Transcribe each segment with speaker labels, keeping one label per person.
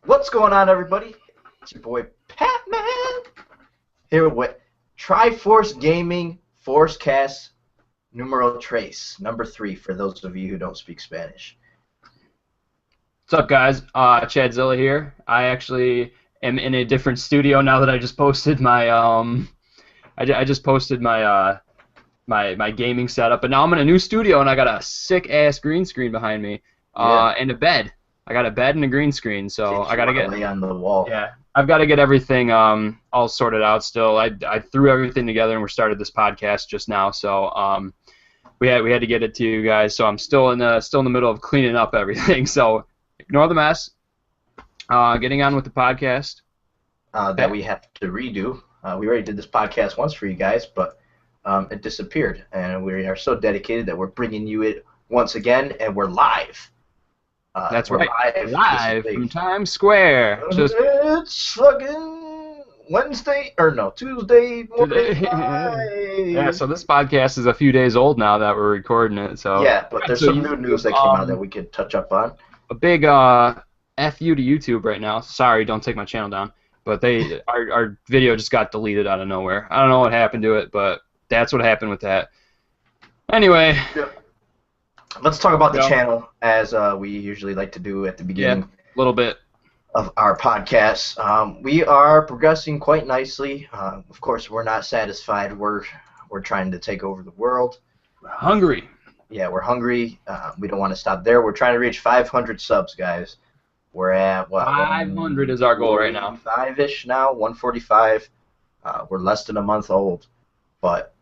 Speaker 1: What's going on, everybody? It's your boy Patman here with Triforce Gaming FORCEcast numero tres, number 3 for those of you who don't speak Spanish.
Speaker 2: What's up, guys? Chadzilla here. I actually am in a different studio now that I just posted my I just posted my my gaming setup, but now I'm in a new studio and I got a sick ass green screen behind me and a bed. I got a bed and a green screen, so I gotta get
Speaker 1: lay on the wall.
Speaker 2: Yeah, I've got to get everything all sorted out still. I threw everything together and we started this podcast just now, so we had to get it to you guys. So I'm still in the middle of cleaning up everything. So ignore the mess. Getting on with the podcast
Speaker 1: that we have to redo. We already did this podcast once for you guys, but it disappeared, and we are so dedicated that we're bringing you it once again, and we're live.
Speaker 2: That's right, live from Times Square.
Speaker 1: It's fucking Tuesday morning.
Speaker 2: Yeah, so this podcast is a few days old now that we're recording it. So
Speaker 1: yeah, but there's some new news that came out that we could touch up on.
Speaker 2: A big F you to YouTube right now. Sorry, don't take my channel down. But our video just got deleted out of nowhere. I don't know what happened to it, but that's what happened with that. Anyway.
Speaker 1: Yep. Let's talk about the channel, as we usually like to do at the beginning.
Speaker 2: A little bit
Speaker 1: of our podcast. We are progressing quite nicely. Of course, we're not satisfied. We're trying to take over the world.
Speaker 2: We're hungry.
Speaker 1: Yeah, we're hungry. We don't want to stop there. We're trying to reach 500 subs, guys. We're at what?
Speaker 2: 500 is our goal right now.
Speaker 1: 5-ish now, 145. We're less than a month old, but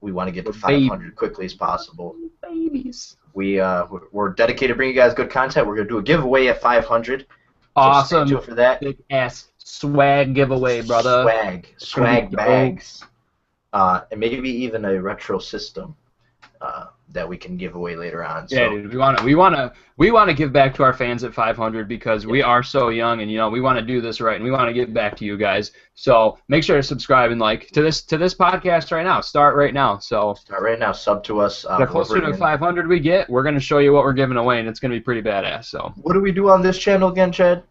Speaker 1: we want to get to 500 quickly as possible.
Speaker 2: Babies.
Speaker 1: We're dedicated to bringing you guys good content. We're gonna do a giveaway at 500.
Speaker 2: Awesome.
Speaker 1: So stay tuned for that.
Speaker 2: Big ass swag giveaway, brother.
Speaker 1: Swag bags, and maybe even a retro system that we can give away later on.
Speaker 2: Yeah,
Speaker 1: so,
Speaker 2: dude, we want to give back to our fans at 500 because we are so young, and we want to do this right, and we want to give back to you guys. So make sure to subscribe and like to this podcast right now. Start right now. So
Speaker 1: start right now. Sub to us.
Speaker 2: The closer to 500 we get, we're gonna show you what we're giving away, and it's gonna be pretty badass. So
Speaker 1: what do we do on this channel again, Chad?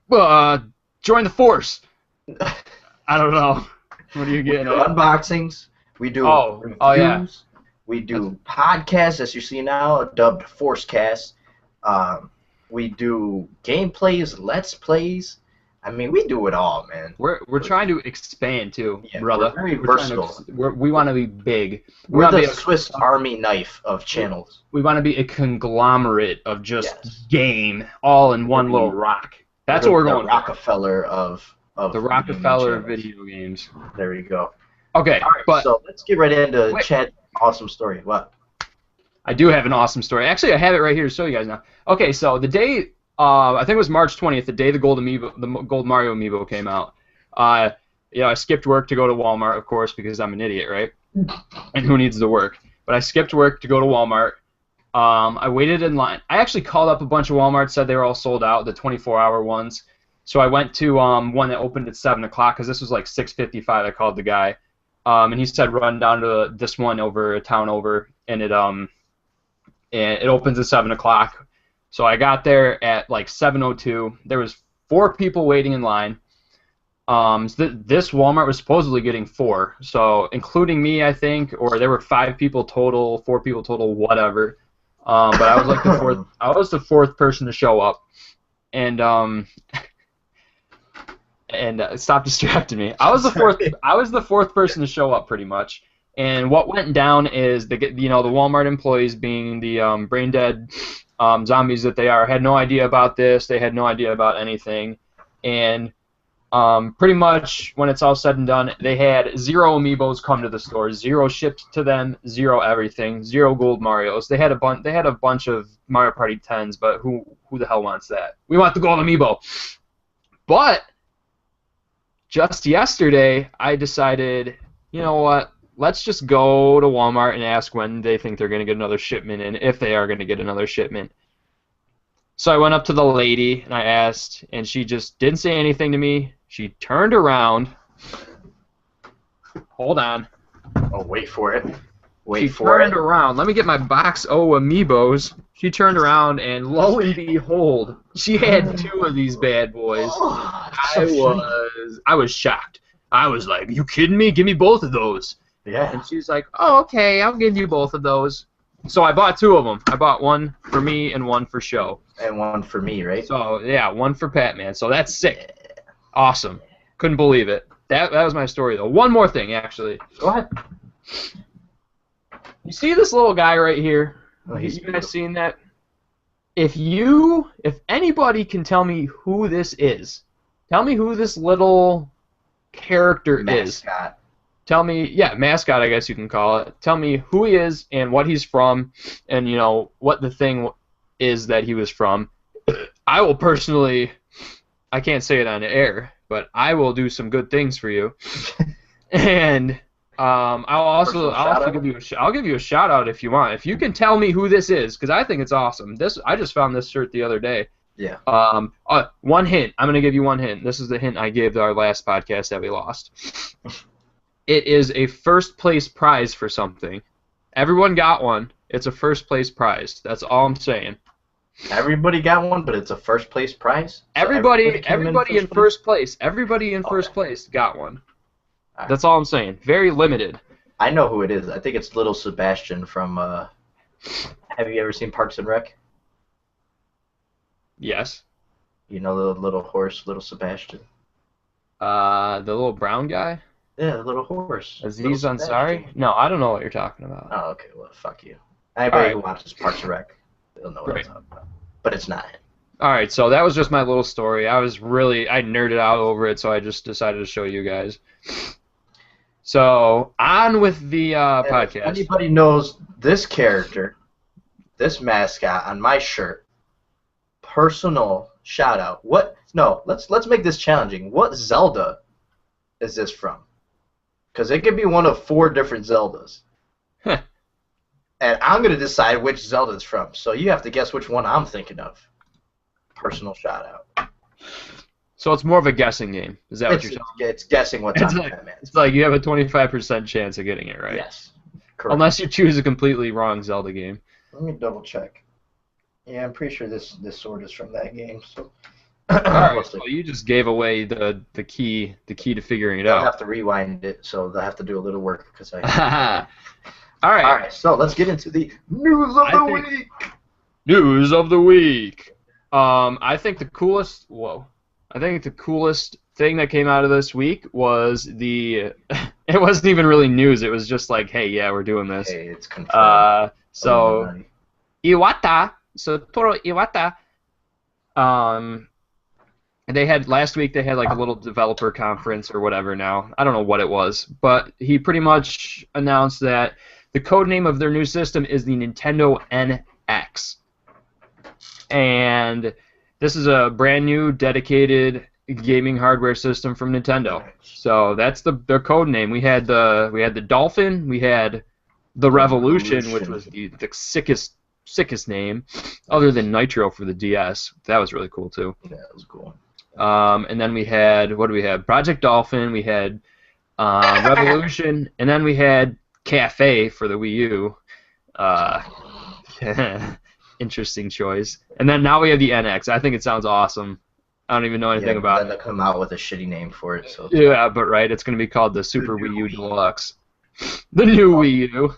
Speaker 2: Join the force. I don't know. What are you getting?
Speaker 1: We do unboxings. We do reviews.
Speaker 2: Oh yeah.
Speaker 1: We do podcasts, as you see now, dubbed FORCEcast. We do gameplays, let's plays. I mean, we do it all, man.
Speaker 2: We're trying to expand too, brother.
Speaker 1: We're very versatile.
Speaker 2: We want to be big.
Speaker 1: We're the Swiss Army knife of channels.
Speaker 2: We want to be a conglomerate of just game, all in one little rock. That's what we're going.
Speaker 1: The Rockefeller of
Speaker 2: the Rockefeller video games.
Speaker 1: There you go.
Speaker 2: Okay,
Speaker 1: all right, so let's get right into Chad's awesome story. What?
Speaker 2: I do have an awesome story. Actually, I have it right here to show you guys now. Okay, so the day, I think it was March 20th, the day the Gold Mario Amiibo came out. I skipped work to go to Walmart, of course, because I'm an idiot, right? And who needs to work? But I skipped work to go to Walmart. I waited in line. I actually called up a bunch of Walmart, said they were all sold out, the 24-hour ones. So I went to one that opened at 7 o'clock, because this was like 6:55. I called the guy. And he said run down to this one a town over, and it opens at 7 o'clock. So I got there at like 7:02. There was 4 people waiting in line. This Walmart was supposedly getting 4, so including me, I think, or there were 5 people total, 4 people total, whatever. But I was like the fourth. I was the 4th person to show up, and stop distracting me. I was the 4th. I was the 4th person to show up, pretty much. And what went down is the Walmart employees, being the brain dead zombies that they are, had no idea about this. They had no idea about anything, and pretty much when it's all said and done, they had 0 amiibos come to the store, 0 shipped to them, 0 everything, 0 gold Marios. They had a bunch of Mario Party 10s, but who the hell wants that? We want the gold amiibo. But just yesterday, I decided, you know what? Let's just go to Walmart and ask when they think they're going to get another shipment in, if they are going to get another shipment. So I went up to the lady and I asked, and she just didn't say anything to me. She turned around. Hold on.
Speaker 1: Oh, wait for it. Wait
Speaker 2: she
Speaker 1: for
Speaker 2: turned
Speaker 1: it.
Speaker 2: around. Let me get my box O amiibos. She turned around, and lo and behold, she had 2 of these bad boys.
Speaker 1: Oh,
Speaker 2: I was shocked. I was like, "You kidding me? Give me both of those."
Speaker 1: Yeah.
Speaker 2: And she's like, "Oh, okay, I'll give you both of those." So I bought 2 of them. I bought one for me and one for show.
Speaker 1: And one for me, right?
Speaker 2: So yeah, one for Pat-Man. So that's sick. Awesome. Couldn't believe it. That was my story though. One more thing actually.
Speaker 1: Go ahead.
Speaker 2: You see this little guy right here?
Speaker 1: Oh, he's
Speaker 2: you guys
Speaker 1: beautiful.
Speaker 2: seen that? If anybody can tell me who this is, tell me who this little character is.
Speaker 1: Mascot.
Speaker 2: Tell me, yeah, mascot, I guess you can call it. Tell me who he is and what he's from, and you know what the thing is that he was from. I will personally, I can't say it on the air, but I will do some good things for you. And I'll give you a shout out if you want. If you can tell me who this is, because I think it's awesome. I just found this shirt the other day.
Speaker 1: Yeah.
Speaker 2: One hint. I'm gonna give you one hint. This is the hint I gave to our last podcast that we lost. It is a first place prize for something. Everyone got one. It's a first place prize. That's all I'm saying.
Speaker 1: Everybody got one, but it's a first place prize. So
Speaker 2: Everybody in first place. Everybody in
Speaker 1: Okay.
Speaker 2: first place got one.
Speaker 1: Alright.
Speaker 2: That's all I'm saying. Very limited.
Speaker 1: I know who it is. I think it's Little Sebastian from. Have you ever seen Parks and Rec?
Speaker 2: Yes.
Speaker 1: You know the little horse, Little Sebastian.
Speaker 2: The little brown guy.
Speaker 1: Yeah, the little horse.
Speaker 2: Aziz
Speaker 1: Little
Speaker 2: Ansari?
Speaker 1: Sebastian.
Speaker 2: No, I don't know what you're talking about.
Speaker 1: Oh, okay. Well, fuck you. Anybody who
Speaker 2: Alright.
Speaker 1: watches Parks and Rec, they'll know what
Speaker 2: Right.
Speaker 1: I'm talking about. But it's not him.
Speaker 2: All right, so that was just my little story. I nerded out over it, so I just decided to show you guys. So on with the
Speaker 1: And
Speaker 2: podcast.
Speaker 1: If anybody knows this character, this mascot on my shirt, personal shout out. What? No, let's make this challenging. What Zelda is this from? Because it could be one of 4 different Zeldas.
Speaker 2: Huh.
Speaker 1: And I'm going to decide which Zelda it's from. So you have to guess which one I'm thinking of. Personal shout out.
Speaker 2: So it's more of a guessing game. Is that what you're saying?
Speaker 1: It's guessing what's
Speaker 2: It's
Speaker 1: on
Speaker 2: like-
Speaker 1: Batman.
Speaker 2: It's like you have a 25% chance of getting it right.
Speaker 1: Yes. Correct.
Speaker 2: Unless you choose a completely wrong Zelda game.
Speaker 1: Let me double check. Yeah, I'm pretty sure this sword is from that game. So.
Speaker 2: All right,
Speaker 1: We'll see.
Speaker 2: well, you just gave away the key to figuring it
Speaker 1: They'll
Speaker 2: out.
Speaker 1: have to rewind it, so they'll have to do a little work because I.
Speaker 2: All right.
Speaker 1: All right, so let's get into the news of the week.
Speaker 2: News of the week. I think the coolest thing that came out of this week was it wasn't even really news. It was just like, hey, yeah, we're doing this.
Speaker 1: Hey, it's confirmed.
Speaker 2: So Iwata, Satoru Iwata, last week they had like a little developer conference or whatever now. I don't know what it was, but he pretty much announced that the code name of their new system is the Nintendo NX. And this is a brand new dedicated gaming hardware system from Nintendo. So that's their code name. We had the Dolphin, we had the Revolution, which was the sickest name, other than Nitro for the DS. That was really cool too.
Speaker 1: Yeah, that was cool.
Speaker 2: And then we had, what do we have? Project Dolphin, we had Revolution, and then we had Cafe for the Wii U. Interesting choice. And then now we have the NX. I think it sounds awesome. I don't even know anything about
Speaker 1: then they'll come out with a shitty name for it. So.
Speaker 2: Yeah, but right, it's going to be called the Super Wii U Deluxe. The new Wii U.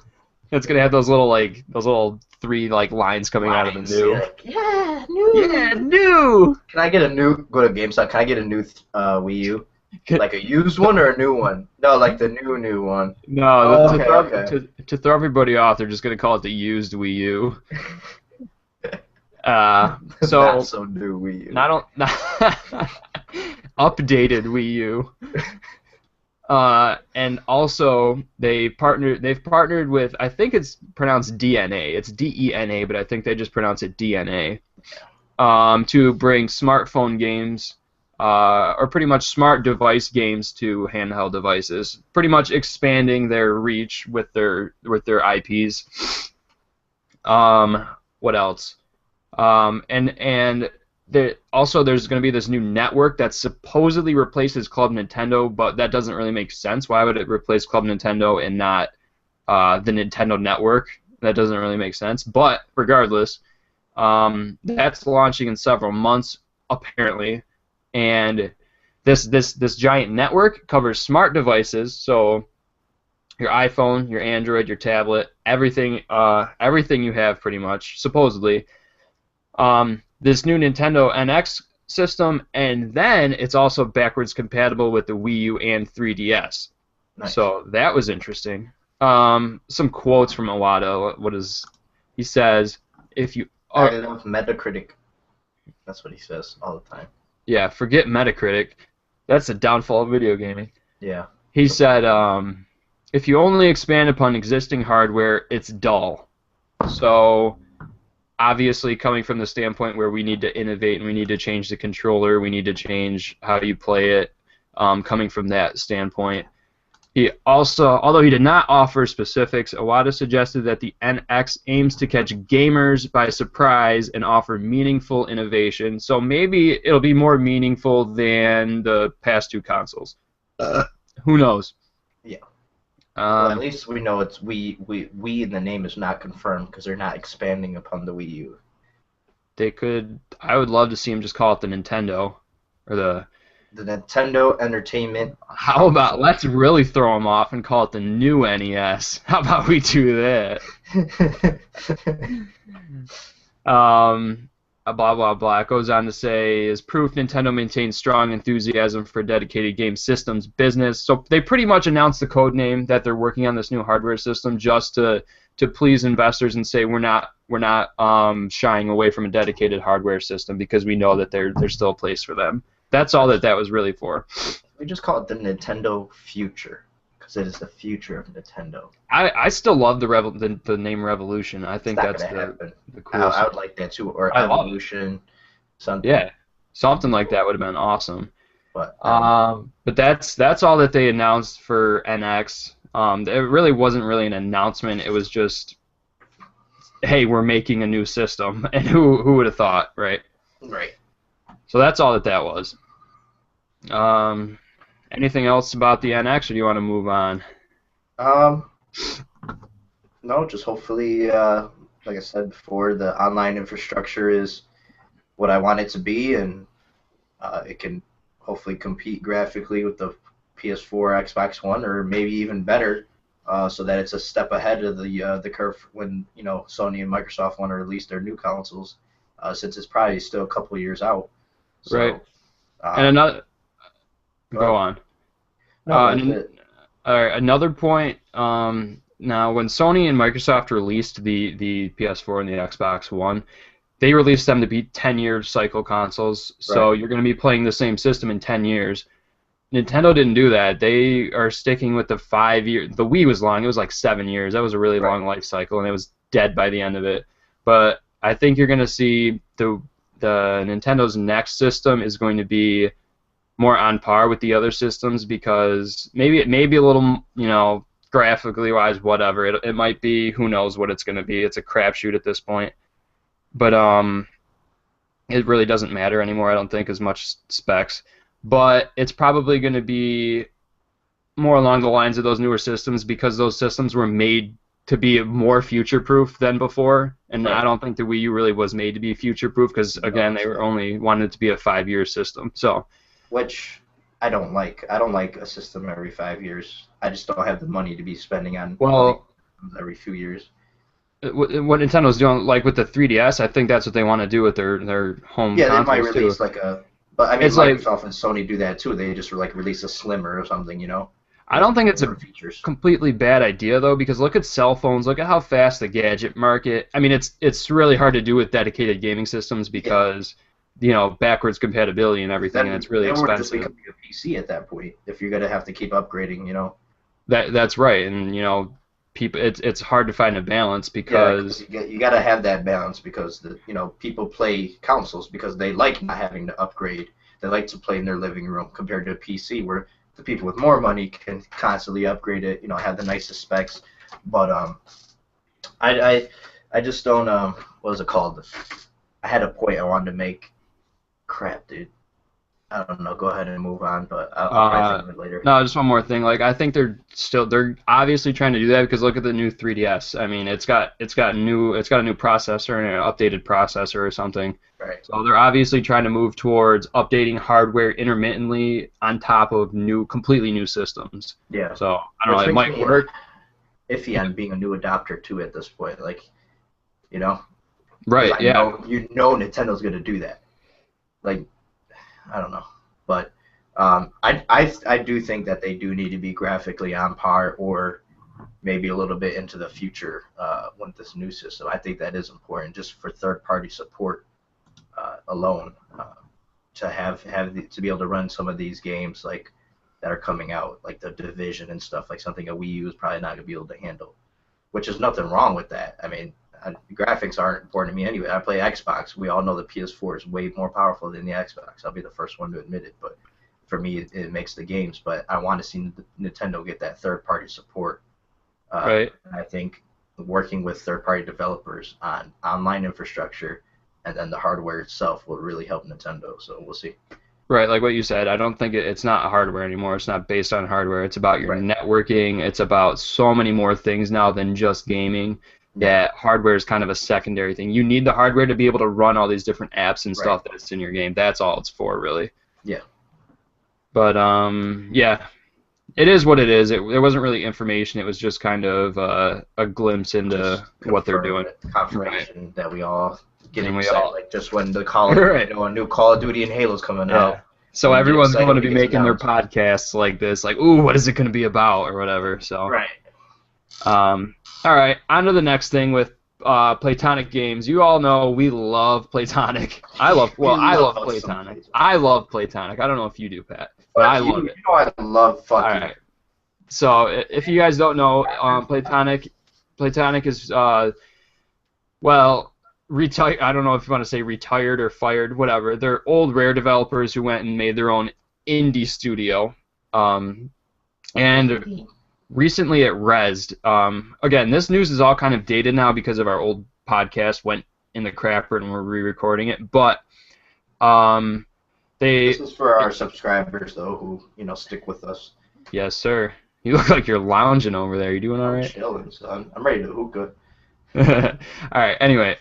Speaker 2: It's going to have those little 3 like lines coming out of the new.
Speaker 1: Like, yeah, new.
Speaker 2: Yeah, new.
Speaker 1: Can I get a new? Go to GameStop. Can I get a new Wii U? Like a used one or a new one? No, like the new one.
Speaker 2: No,
Speaker 1: Okay.
Speaker 2: to throw everybody off, they're just going to call it the used Wii U. So
Speaker 1: Not so new Wii U.
Speaker 2: not updated Wii U. And also they've partnered with, I think it's pronounced DNA. It's DENA, but I think they just pronounce it DNA. To bring smartphone games, or pretty much smart device games to handheld devices. Pretty much expanding their reach with their IPs. What else? And also there's going to be this new network that supposedly replaces Club Nintendo, but that doesn't really make sense. Why would it replace Club Nintendo and not the Nintendo Network. That doesn't really make sense, but regardless, that's launching in several months apparently, and this giant network covers smart devices, so your iPhone, your Android, your tablet, everything you have pretty much supposedly. This new Nintendo NX system, and then it's also backwards compatible with the Wii U and 3DS.
Speaker 1: Nice.
Speaker 2: So that was interesting. Some quotes from Iwata. He says? If you
Speaker 1: I love Metacritic. That's what he says all the time.
Speaker 2: Yeah, forget Metacritic. That's the downfall of video gaming.
Speaker 1: Yeah.
Speaker 2: He said, if you only expand upon existing hardware, it's dull. So obviously coming from the standpoint where we need to innovate and we need to change the controller, we need to change how you play it, coming from that standpoint. He also, although he did not offer specifics, Iwata suggested that the NX aims to catch gamers by surprise and offer meaningful innovation. So maybe it'll be more meaningful than the past two consoles. Who knows?
Speaker 1: Yeah. Well, at least we know it's Wii in the name is not confirmed because they're not expanding upon the Wii U.
Speaker 2: They could. I would love to see them just call it the Nintendo, or the
Speaker 1: Nintendo Entertainment.
Speaker 2: How about let's really throw them off and call it the new NES? How about we do that? Blah blah blah. It goes on to say, as proof, Nintendo maintains strong enthusiasm for dedicated game systems business. So they pretty much announced the code name that they're working on this new hardware system just to please investors and say we're not shying away from a dedicated hardware system because we know that there's still a place for them. That's all that was really for.
Speaker 1: We just call it the Nintendo Future because it is the future of Nintendo.
Speaker 2: I still love the name Revolution. I think that's the coolest.
Speaker 1: I would like that too, or Evolution, something.
Speaker 2: Yeah, something like that would have been awesome.
Speaker 1: But
Speaker 2: that's all that they announced for NX. It really wasn't really an announcement. It was just, hey, we're making a new system, and who would have thought, right?
Speaker 1: Right.
Speaker 2: So that's all that was. Anything else about the NX, or do you want to move on?
Speaker 1: No, just hopefully, like I said before, the online infrastructure is what I want it to be, and it can hopefully compete graphically with the PS4, Xbox One, or maybe even better, so that it's a step ahead of the curve when Sony and Microsoft want to release their new consoles, since it's probably still a couple of years out. So,
Speaker 2: right. And another. Go on.
Speaker 1: No,
Speaker 2: another point. Now, when Sony and Microsoft released the PS4 and the Xbox One, they released them to be 10-year cycle consoles. So you're going to be playing the same system in 10 years. Nintendo didn't do that. They are sticking with the 5-year. The Wii was long. It was like 7 years. That was a really long life cycle, and it was dead by the end of it. But I think you're going to see the Nintendo's next system is going to be more on par with the other systems because maybe it may be a little, graphically wise, whatever. It might be, who knows what it's going to be. It's a crapshoot at this point. But it really doesn't matter anymore, I don't think, as much specs. But it's probably going to be more along the lines of those newer systems because those systems were made to be more future-proof than before, and I don't think the Wii U really was made to be future-proof because, again, they were only wanted it to be a 5-year system. So,
Speaker 1: which I don't like. I don't like a system every 5 years. I just don't have the money to be spending on every few years.
Speaker 2: What Nintendo's doing, like with the 3DS, I think that's what they want to do with their home consoles,
Speaker 1: they might release
Speaker 2: too.
Speaker 1: But I mean,
Speaker 2: it's
Speaker 1: Microsoft and Sony do that too. They just release a Slimmer or something,
Speaker 2: I don't think it's a completely bad idea, though, because look at cell phones. Look at how fast the gadget market. I mean, it's really hard to do with dedicated gaming systems because, backwards compatibility and everything, and it's really expensive.
Speaker 1: We're just becoming a PC at that point if you're going to have to keep upgrading,
Speaker 2: That's right, and, people, it's hard to find a balance because...
Speaker 1: Yeah, you got to have that balance because, people play consoles because they like not having to upgrade. They like to play in their living room compared to a PC where the people with more money can constantly upgrade it, have the nicest specs. But I just don't what was it called? I had a point I wanted to make. Crap, dude. I don't know. Go ahead and move on, but I'll probably think of it later.
Speaker 2: No, just one more thing. Like I think they're obviously trying to do that because look at the new 3DS. I mean, it's got a new processor and an updated processor or something.
Speaker 1: Right.
Speaker 2: So they're obviously trying to move towards updating hardware intermittently on top of completely new systems.
Speaker 1: Yeah.
Speaker 2: So I don't know. It might work.
Speaker 1: Iffy on being a new adopter too at this point. Like, you know.
Speaker 2: Right. Yeah.
Speaker 1: Nintendo's gonna do that. Like, I don't know, but I do think that they do need to be graphically on par or maybe a little bit into the future with this new system. I think that is important just for third-party support alone to be able to run some of these games like that are coming out, like the Division and stuff, like something a Wii U is probably not going to be able to handle, which is nothing wrong with that. I mean, graphics aren't important to me anyway. I play Xbox. We all know the PS4 is way more powerful than the Xbox. I'll be the first one to admit it, but for me, it makes the games. But I want to see Nintendo get that third-party support.
Speaker 2: Right.
Speaker 1: And I think working with third-party developers on online infrastructure and then the hardware itself will really help Nintendo. So we'll see.
Speaker 2: Right, like what you said, I don't think it's not hardware anymore. It's not based on hardware. It's about your networking. It's about so many more things now than just gaming. That hardware is kind of a secondary thing. You need the hardware to be able to run all these different apps and stuff that's in your game. That's all it's for, really.
Speaker 1: Yeah.
Speaker 2: But yeah, it is what it is. There wasn't really information. It was just kind of a glimpse into what they're doing.
Speaker 1: Confirmation that we all get excited. Like just when the a new Call of Duty and Halo's coming out.
Speaker 2: So everyone's going to be making their podcasts like this, like, ooh, what is it going to be about or whatever. So.
Speaker 1: Right.
Speaker 2: All right, on to the next thing with Platonic games. You all know we love Platonic. I love Platonic. I love Platonic. I don't know if you do, Pat, but I love it.
Speaker 1: You know I love fucking.
Speaker 2: All right. So if you guys don't know, Platonic is retired. I don't know if you want to say retired or fired, whatever. They're old Rare developers who went and made their own indie studio, and recently it rezzed. Again, this news is all kind of dated now because of our old podcast went in the crapper and we're re-recording it. But this
Speaker 1: is for our subscribers though, who stick with us.
Speaker 2: Yes, sir. You look like you're lounging over there. You doing all right?
Speaker 1: I'm chilling, son. I'm ready to hookah.
Speaker 2: All right. Anyway,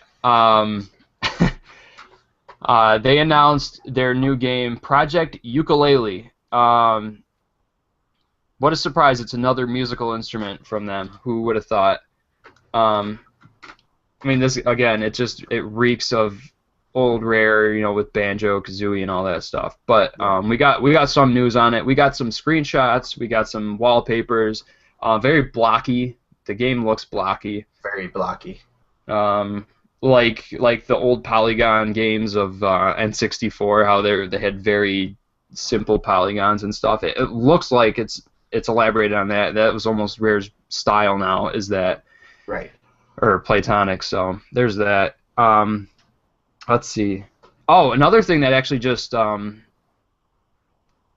Speaker 2: they announced their new game, Project Ukulele. What a surprise! It's another musical instrument from them. Who would have thought? I mean, this again. It reeks of old Rare, with Banjo, Kazooie, and all that stuff. But we got some news on it. We got some screenshots. We got some wallpapers. Very blocky. The game looks blocky.
Speaker 1: Very blocky.
Speaker 2: Like the old Polygon games of N64, how they had very simple polygons and stuff. It looks like it's elaborated on that. That was almost Rare's style now, is that.
Speaker 1: Right.
Speaker 2: Or Platonic, so there's that. Let's see. Oh, another thing that actually just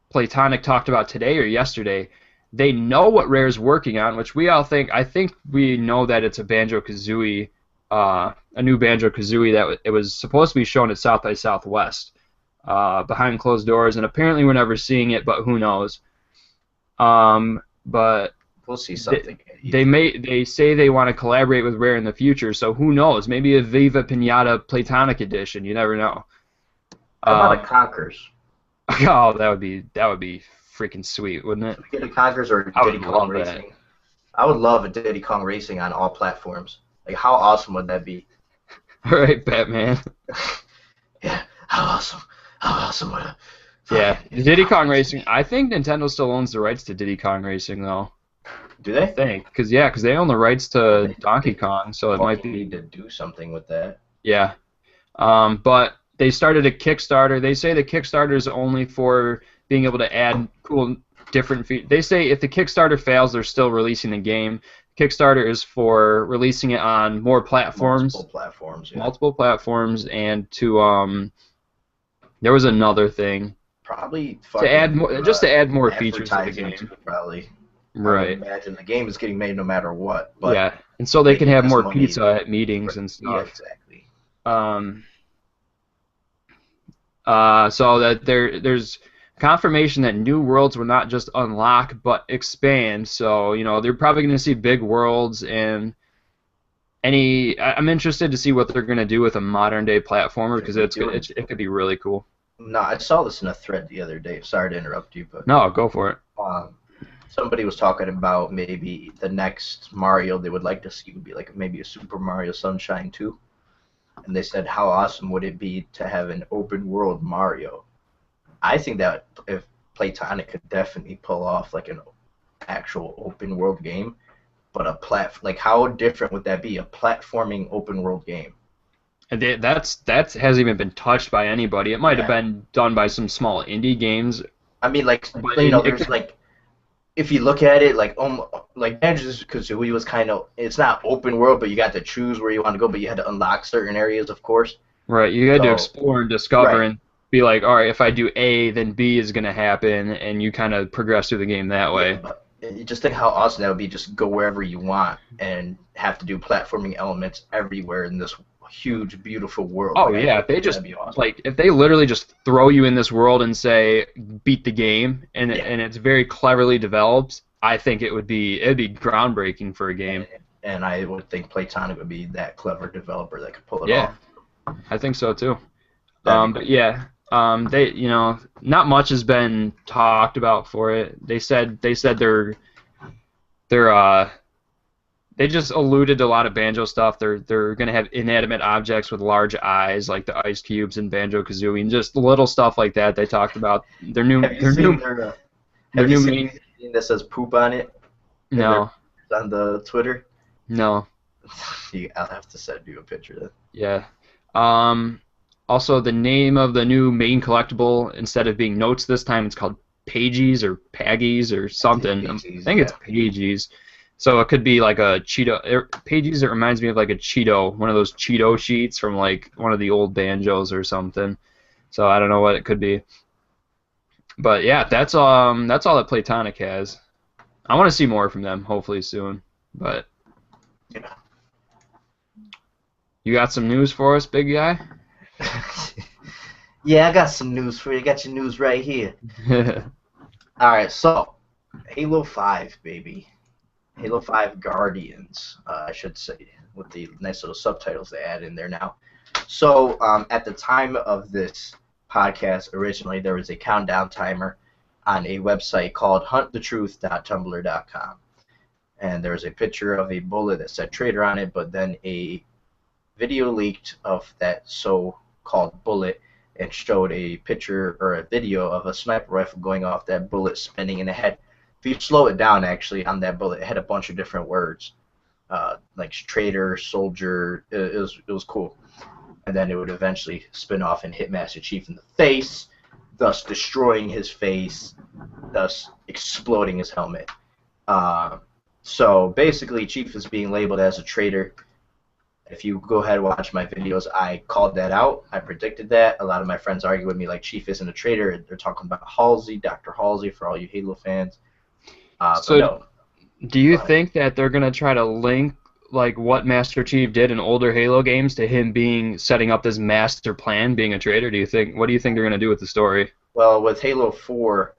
Speaker 2: Platonic talked about today or yesterday, they know what Rare's working on, which we all think, I think we know that it's a Banjo-Kazooie, a new Banjo-Kazooie that it was supposed to be shown at South by Southwest behind closed doors, and apparently we're never seeing it, but who knows. But
Speaker 1: we'll see something.
Speaker 2: They say they want to collaborate with Rare in the future, so who knows? Maybe a Viva Pinata Platonic edition. You never know.
Speaker 1: How about a Conkers?
Speaker 2: Oh, that would be freaking sweet, wouldn't it?
Speaker 1: Get a Conkers or Diddy Kong Racing. I would love a Diddy Kong Racing on all platforms. Like, how awesome would that be?
Speaker 2: All right, Batman.
Speaker 1: Yeah, how awesome would it?
Speaker 2: Yeah, Diddy Kong Racing. I think Nintendo still owns the rights to Diddy Kong Racing, though.
Speaker 1: Do they?
Speaker 2: I think, because they own the rights to Donkey Kong, so it might be.
Speaker 1: Need to do something with that.
Speaker 2: Yeah, but they started a Kickstarter. They say the Kickstarter is only for being able to add cool, different features. They say if the Kickstarter fails, they're still releasing the game. Kickstarter is for releasing it on more platforms.
Speaker 1: Multiple platforms. Yeah.
Speaker 2: Multiple platforms, and to there was another thing.
Speaker 1: Probably
Speaker 2: to add more, just to add more features to the game.
Speaker 1: Probably.
Speaker 2: Right.
Speaker 1: I imagine the game is getting made no matter what. But
Speaker 2: yeah, and so they can have more pizza at meetings and stuff.
Speaker 1: Yeah, exactly.
Speaker 2: So that there's confirmation that new worlds will not just unlock but expand. So they're probably going to see big worlds and I'm interested to see what they're going to do with a modern day platformer because it could be really cool.
Speaker 1: No, I saw this in a thread the other day. Sorry to interrupt you, but
Speaker 2: no, go for it.
Speaker 1: Somebody was talking about maybe the next Mario they would like to see would be like maybe a Super Mario Sunshine 2. And they said, how awesome would it be to have an open world Mario? I think that if Playtonic could definitely pull off like an actual open world game, but like how different would that be? A platforming open world game.
Speaker 2: And that hasn't even been touched by anybody. It might have been done by some small indie games.
Speaker 1: I mean, like there's like, if you look at it, like Banjo-Kazooie was kind of, it's not open world, but you got to choose where you want to go, but you had to unlock certain areas, of course.
Speaker 2: Right, you had to explore and discover and be like, all right, if I do A, then B is going to happen, and you kind of progress through the game that way.
Speaker 1: Yeah, but you just think how awesome that would be, just go wherever you want and have to do platforming elements everywhere in this huge, beautiful world.
Speaker 2: Oh yeah, if they just awesome. If they literally just throw you in this world and say beat the game, and it's very cleverly developed, I think it'd be groundbreaking for a game.
Speaker 1: And I would think Playtonic would be that clever developer that could pull it off.
Speaker 2: Yeah, I think so too. But yeah, they not much has been talked about for it. They said they just alluded to a lot of Banjo stuff. They're gonna have inanimate objects with large eyes, like the ice cubes in Banjo-Kazooie, and just little stuff like that. They talked about their new main
Speaker 1: that says poop on it.
Speaker 2: No.
Speaker 1: On the Twitter.
Speaker 2: No.
Speaker 1: I'll have to send you a picture of that.
Speaker 2: Yeah. Also, the name of the new main collectible, instead of being notes this time, it's called Pages or Paggies or something. I think it's Pages. So it could be like a Cheeto. Pages, it reminds me of like a Cheeto, one of those Cheeto sheets from like one of the old Banjos or something. So I don't know what it could be. But yeah, that's all that Playtonic has. I want to see more from them, hopefully soon. But
Speaker 1: yeah.
Speaker 2: You got some news for us, big guy?
Speaker 1: Yeah, I got some news for you. I got your news right here. Alright, so Halo 5, baby. Halo 5 Guardians, I should say, with the nice little subtitles they add in there now. So, at the time of this podcast, originally there was a countdown timer on a website called huntthetruth.tumblr.com. And there was a picture of a bullet that said traitor on it, but then a video leaked of that so-called bullet and showed a picture or a video of a sniper rifle going off, that bullet spinning in the head. If you slow it down, actually, on that bullet, it had a bunch of different words, like traitor, soldier. It was cool. And then it would eventually spin off and hit Master Chief in the face, thus destroying his face, thus exploding his helmet. So basically, Chief is being labeled as a traitor. If you go ahead and watch my videos, I called that out. I predicted that. A lot of my friends argue with me like Chief isn't a traitor. They're talking about Halsey, Dr. Halsey, for all you Halo fans.
Speaker 2: So
Speaker 1: no.
Speaker 2: Do you think that they're going to try to link like what Master Chief did in older Halo games to him setting up this master plan, being a traitor? What do you think they're going to do with the story?
Speaker 1: Well, with Halo 4,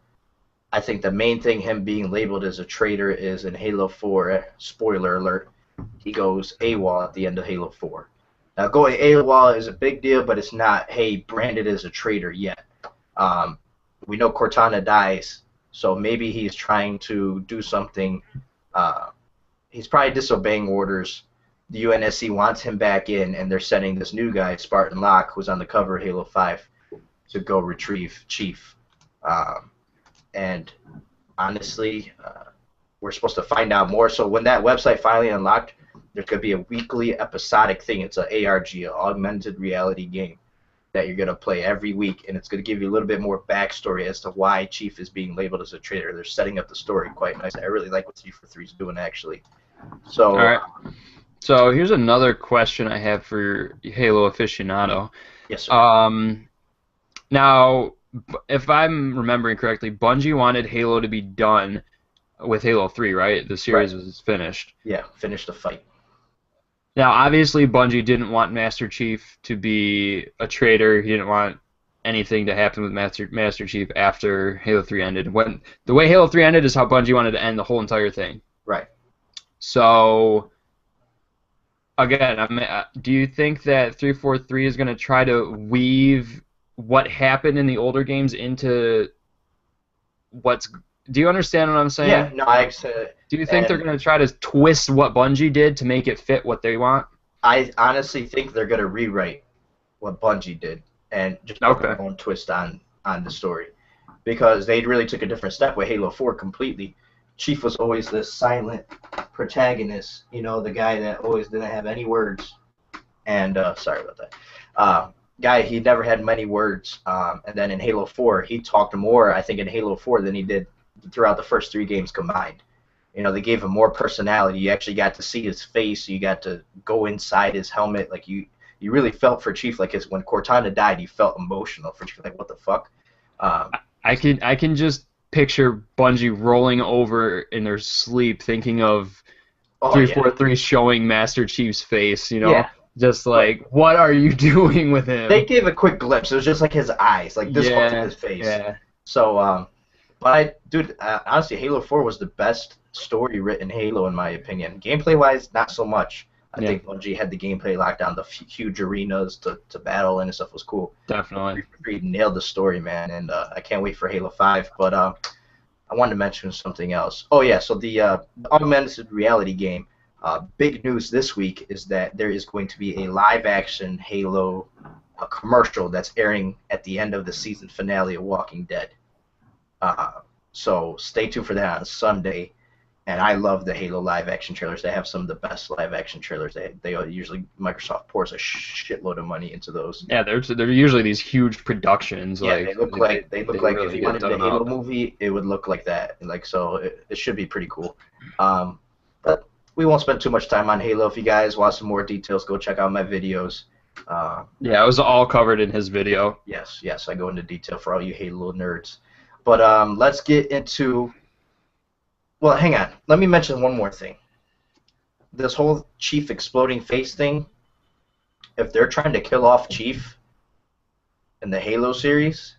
Speaker 1: I think the main thing him being labeled as a traitor is in Halo 4, spoiler alert, he goes AWOL at the end of Halo 4. Now, going AWOL is a big deal, but it's not, hey, branded as a traitor yet. We know Cortana dies, so maybe he's trying to do something. He's probably disobeying orders. The UNSC wants him back in, and they're sending this new guy, Spartan Locke, who's on the cover of Halo 5, to go retrieve Chief. And honestly, we're supposed to find out more. So when that website finally unlocked, there's going to be a weekly episodic thing. It's an ARG, an augmented reality game that you're going to play every week, and it's going to give you a little bit more backstory as to why Chief is being labeled as a traitor. They're setting up the story quite nice. I really like what Tifa 3 is doing, actually. So,
Speaker 2: all right. So here's another question I have for Halo aficionado.
Speaker 1: Yes, sir.
Speaker 2: Now, if I'm remembering correctly, Bungie wanted Halo to be done with Halo 3, right? The series was finished.
Speaker 1: Yeah, finished the fight.
Speaker 2: Now, obviously, Bungie didn't want Master Chief to be a traitor. He didn't want anything to happen with Master Chief after Halo 3 ended. When the way Halo 3 ended is how Bungie wanted to end the whole entire thing.
Speaker 1: Right.
Speaker 2: So again, do you think that 343 is going to try to weave what happened in the older games into what's? Do you understand what I'm saying?
Speaker 1: Yeah. No, I.
Speaker 2: Do you think they're going to try to twist what Bungie did to make it fit what they want?
Speaker 1: I honestly think they're going to rewrite what Bungie did and just put their own twist on the story, because they really took a different step with Halo 4 completely. Chief was always this silent protagonist, you know, the guy that always didn't have any words. And sorry about that. Guy, he never had many words. And then in Halo 4, he talked more, I think, in Halo 4 than he did throughout the first 3 games combined. You know, they gave him more personality. You actually got to see his face. You got to go inside his helmet. Like you really felt for Chief. Like when Cortana died, you felt emotional for Chief. Like, what the fuck?
Speaker 2: I can just picture Bungie rolling over in their sleep, thinking of 343 showing Master Chief's face. You know, just like, what are you doing with him?
Speaker 1: They gave a quick glimpse. It was just like his eyes, like this much of his face. Yeah. So, but dude, honestly, Halo 4 was the best story-written Halo in my opinion. Gameplay-wise, not so much. I think Bungie had the gameplay locked down. The huge arenas to battle and stuff was cool.
Speaker 2: Definitely.
Speaker 1: He nailed the story, man, and I can't wait for Halo 5. But I wanted to mention something else. Oh, yeah, so the augmented reality game, big news this week is that there is going to be a live-action Halo commercial that's airing at the end of the season finale of Walking Dead. So stay tuned for that on Sunday. And I love the Halo live-action trailers. They have some of the best live-action trailers. They usually, Microsoft pours a shitload of money into those.
Speaker 2: Yeah, they're usually these huge productions.
Speaker 1: Yeah,
Speaker 2: like,
Speaker 1: they look like if you wanted a Halo movie, it would look like that. Like, so it should be pretty cool. But we won't spend too much time on Halo. If you guys want some more details, go check out my videos.
Speaker 2: Yeah, it was all covered in his video.
Speaker 1: Yes, I go into detail for all you Halo nerds. But let's get into. Well, hang on. Let me mention one more thing. This whole Chief exploding face thing, if they're trying to kill off Chief in the Halo series,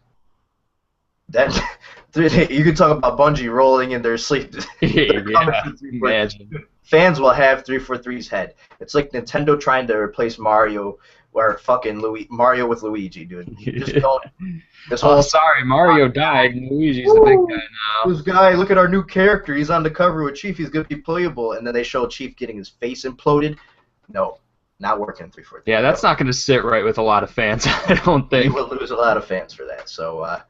Speaker 1: then you can talk about Bungie rolling in their sleep.
Speaker 2: Imagine.
Speaker 1: Fans will have 343's head. It's like Nintendo trying to replace Mario or fucking Mario with Luigi, dude. You just don't.
Speaker 2: Sorry, Mario died and Luigi's the big guy now.
Speaker 1: This guy, look at our new character. He's on the cover with Chief. He's going to be playable. And then they show Chief getting his face imploded. No, not working in 343.
Speaker 2: Yeah, that's not going to sit right with a lot of fans, I don't think.
Speaker 1: You will lose a lot of fans for that. So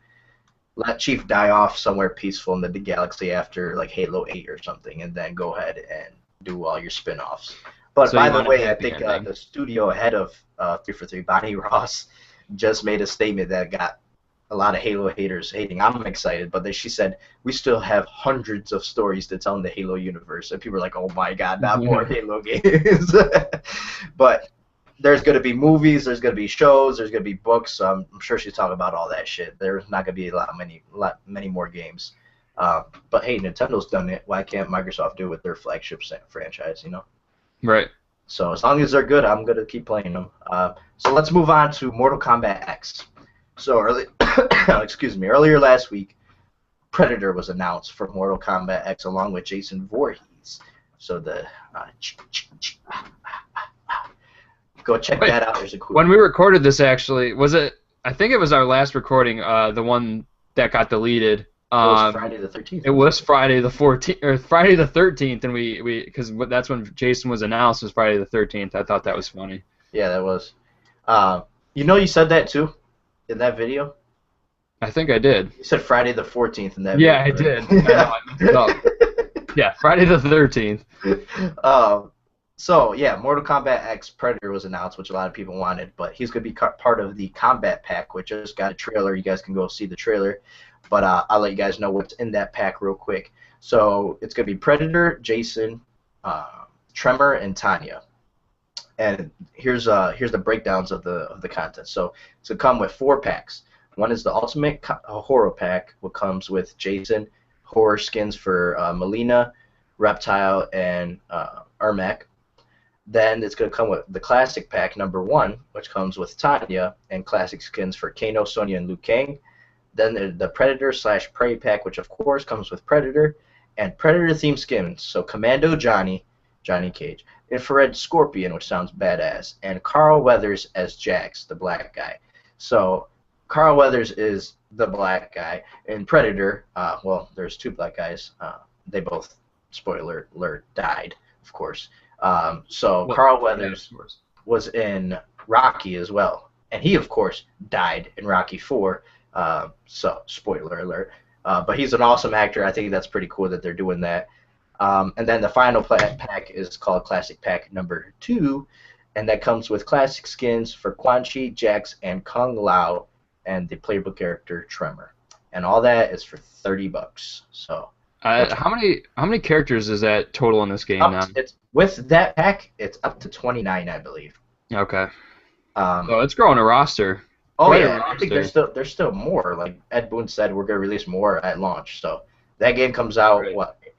Speaker 1: let Chief die off somewhere peaceful in the galaxy after like Halo 8 or something, and then go ahead and do all your spin-offs. But so by the way, I think the studio head of 343, Bonnie Ross, just made a statement that got a lot of Halo haters hating. I'm excited, but she said, we still have hundreds of stories to tell in the Halo universe. And people are like, oh my god, not more Halo games. But there's going to be movies, there's going to be shows, there's going to be books. So I'm sure she's talking about all that shit. There's not going to be many more games. But hey, Nintendo's done it. Why can't Microsoft do it with their flagship franchise, you know?
Speaker 2: Right.
Speaker 1: So as long as they're good, I'm going to keep playing them. So let's move on to Mortal Kombat X. So earlier last week, Predator was announced for Mortal Kombat X along with Jason Voorhees. So go check that out. There's a cool.
Speaker 2: When we recorded this, actually, was it? I think it was our last recording, the one that got deleted.
Speaker 1: It was Friday the 13th.
Speaker 2: It was Friday the 14th or Friday the 13th, and we because that's when Jason was announced was Friday the 13th. I thought that was funny.
Speaker 1: Yeah, that was. You said that too, in that video.
Speaker 2: I think I did.
Speaker 1: You said Friday the 14th in that
Speaker 2: video. Yeah,
Speaker 1: I
Speaker 2: did. I know, I messed it up. Yeah, Friday the 13th.
Speaker 1: So yeah, Mortal Kombat X Predator was announced, which a lot of people wanted, but he's going to be part of the Combat Pack, which just got a trailer. You guys can go see the trailer. But I'll let you guys know what's in that pack real quick. So it's going to be Predator, Jason, Tremor, and Tanya. And here's the breakdowns of the content. So it's going to come with 4 packs. One is the Ultimate Horror Pack, which comes with Jason, horror skins for Melina, Reptile, and Ermac. Then it's going to come with the Classic Pack number 1, which comes with Tanya and classic skins for Kano, Sonya, and Liu Kang. Then the Predator/Prey Pack, which of course comes with Predator, and Predator-themed skins. So Commando Johnny Cage, Infrared Scorpion, which sounds badass, and Carl Weathers as Jax, the black guy. So Carl Weathers is the black guy. In Predator, well, there's 2 black guys. They both, spoiler alert, died, of course. So Carl Weathers was in Rocky as well, and he, of course, died in Rocky 4. So spoiler alert. But he's an awesome actor. I think that's pretty cool that they're doing that. And then the final pack is called Classic Pack number 2, and that comes with classic skins for Quan Chi, Jax, and Kung Lao, and the playable character Tremor. And all that is for $30. So
Speaker 2: how many characters is that total in this game now?
Speaker 1: With that pack, it's up to 29, I believe.
Speaker 2: Okay. So it's growing a roster.
Speaker 1: Oh yeah, I think there's still more. Like Ed Boon said, we're gonna release more at launch. So that game comes out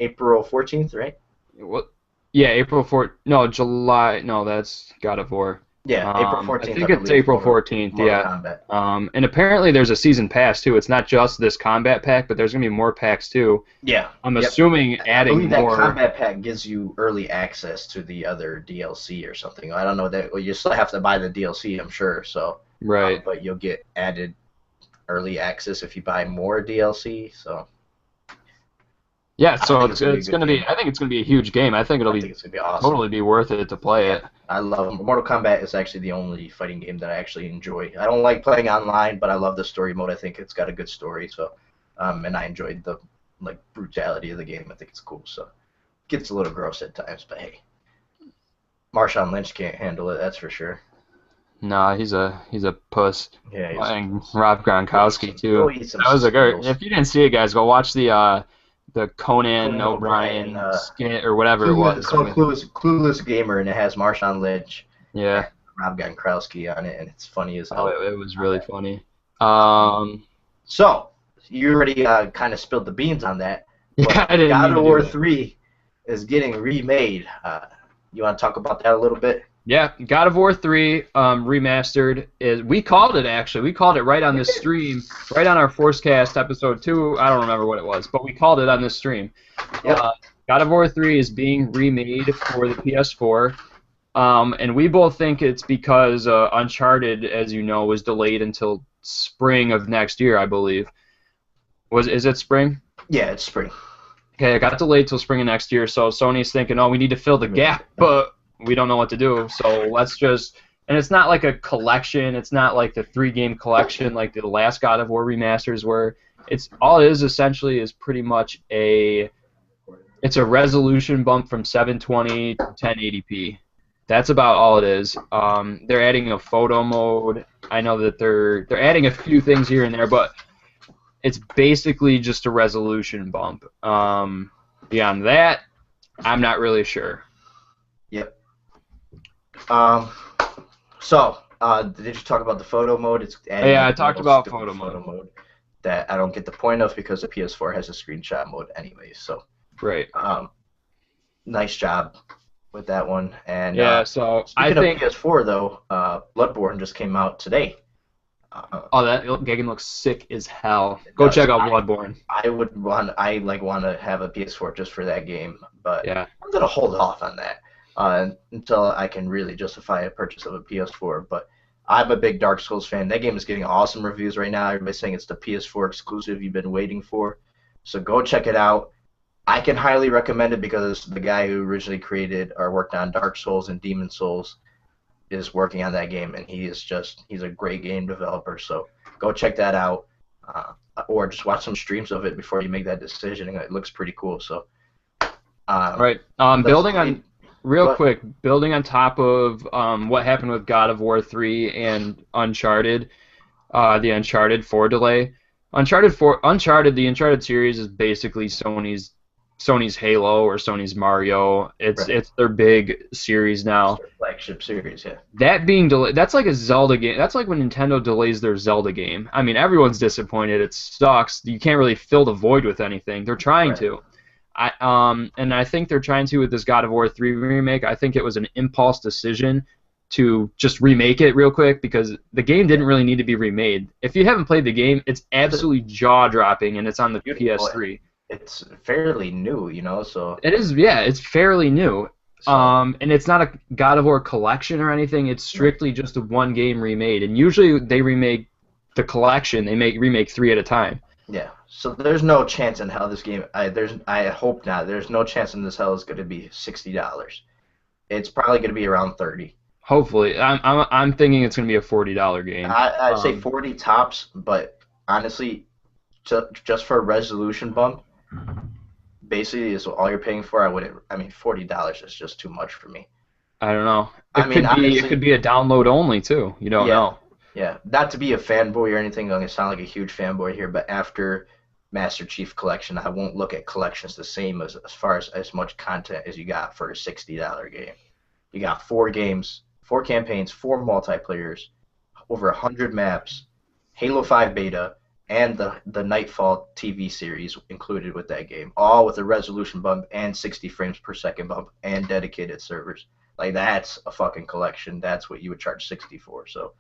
Speaker 1: April 14th, right?
Speaker 2: What? Yeah, April 4th. No, July. No, that's God of War.
Speaker 1: Yeah, April 14th.
Speaker 2: I think it's April 14th. Yeah. And apparently there's a season pass too. It's not just this combat pack, but there's gonna be more packs too.
Speaker 1: Yeah.
Speaker 2: I'm assuming adding more.
Speaker 1: I believe that combat pack gives you early access to the other DLC or something. I don't know that. Well, you still have to buy the DLC, I'm sure. So.
Speaker 2: Right.
Speaker 1: But you'll get added early access if you buy more DLC. So.
Speaker 2: Yeah, so it's going to be. I think it's going to be a huge game. I think it's going to be awesome. Totally be worth it to play it.
Speaker 1: I love Mortal Kombat. Is actually the only fighting game that I actually enjoy. I don't like playing online, but I love the story mode. I think it's got a good story. So, and I enjoyed the brutality of the game. I think it's cool. So, it gets a little gross at times, but hey, Marshawn Lynch can't handle it. That's for sure.
Speaker 2: Nah, he's a puss.
Speaker 1: Yeah,
Speaker 2: and Rob Gronkowski too. That was a great. If you didn't see it, guys, go watch the Conan O'Brien skit or whatever it was.
Speaker 1: It's called Clueless Gamer, and it has Marshawn Lynch.
Speaker 2: Yeah.
Speaker 1: Rob Gronkowski on it, and it's funny as hell.
Speaker 2: Oh, it was really funny.
Speaker 1: So you already kind of spilled the beans on that.
Speaker 2: Yeah, I didn't.
Speaker 1: God of War 3 is getting remade. You want to talk about that a little bit?
Speaker 2: Yeah, God of War 3 Remastered is. We called it actually. We called it right on this stream, right on our FORCEcast episode 2. I don't remember what it was, but we called it on this stream.
Speaker 1: Yep.
Speaker 2: God of War 3 is being remade for the PS4, and we both think it's because Uncharted, as you know, was delayed until spring of next year, I believe. Is it spring?
Speaker 1: Yeah, it's spring.
Speaker 2: Okay, it got delayed till spring of next year, so Sony's thinking, oh, we need to fill the gap, but we don't know what to do, so let's just. And it's not like a collection. It's not like the 3-game collection like the last God of War remasters were. It's all it is essentially is pretty much it's a resolution bump from 720 to 1080p. That's about all it is. They're adding a photo mode. I know that they're adding a few things here and there, but it's basically just a resolution bump. Beyond that, I'm not really sure.
Speaker 1: Yep. So, did you talk about the photo mode?
Speaker 2: Yeah, I talked about photo mode.
Speaker 1: That I don't get the point of because the PS4 has a screenshot mode anyway. So.
Speaker 2: Right.
Speaker 1: Nice job with that one. And
Speaker 2: yeah, so
Speaker 1: I think of PS4 though, Bloodborne just came out today.
Speaker 2: That game looks sick as hell. Go check out Bloodborne.
Speaker 1: I want to have a PS4 just for that game, but
Speaker 2: yeah.
Speaker 1: I'm gonna hold off on that. Until I can really justify a purchase of a PS4. But I'm a big Dark Souls fan. That game is getting awesome reviews right now. Everybody's saying it's the PS4 exclusive you've been waiting for. So go check it out. I can highly recommend it because the guy who originally created or worked on Dark Souls and Demon Souls is working on that game, and he's a great game developer. So go check that out, or just watch some streams of it before you make that decision. It looks pretty cool. So
Speaker 2: right. Building on top of what happened with God of War 3 and Uncharted, the Uncharted 4 delay. The Uncharted series is basically Sony's Halo or Sony's Mario. It's their big series now.
Speaker 1: Their flagship series, yeah.
Speaker 2: That being delayed, that's like a Zelda game. That's like when Nintendo delays their Zelda game. I mean, everyone's disappointed. It sucks. You can't really fill the void with anything. They're trying to. And I think they're trying to with this God of War 3 remake. I think it was an impulse decision to just remake it real quick because the game didn't really need to be remade. If you haven't played the game, it's absolutely jaw-dropping, and it's on the PS3.
Speaker 1: It's fairly new, you know, so
Speaker 2: It is, yeah, it's fairly new.
Speaker 1: so
Speaker 2: And it's not a God of War collection or anything. It's strictly just a one game remade. And usually they remake the collection. They remake 3 at a time.
Speaker 1: yeah. So there's no chance in hell this game. I hope not. There's no chance in this hell is going to be $60. It's probably going to be around 30.
Speaker 2: Hopefully, I'm thinking it's going to be a $40 game.
Speaker 1: I'd say 40 tops, but honestly, just for a resolution bump, basically is all you're paying for. I mean, $40 is just too much for me.
Speaker 2: I don't know.
Speaker 1: Honestly,
Speaker 2: It could be a download only too. You don't know.
Speaker 1: Yeah, not to be a fanboy or anything. I'm gonna sound like a huge fanboy here, but after Master Chief Collection, I won't look at collections the same as far as much content as you got for a $60 game. You got 4 games, 4 campaigns, 4 multiplayers, over 100 maps, Halo 5 beta, and the Nightfall TV series included with that game, all with a resolution bump and 60 frames per second bump and dedicated servers. Like, that's a fucking collection. That's what you would charge 60 for. So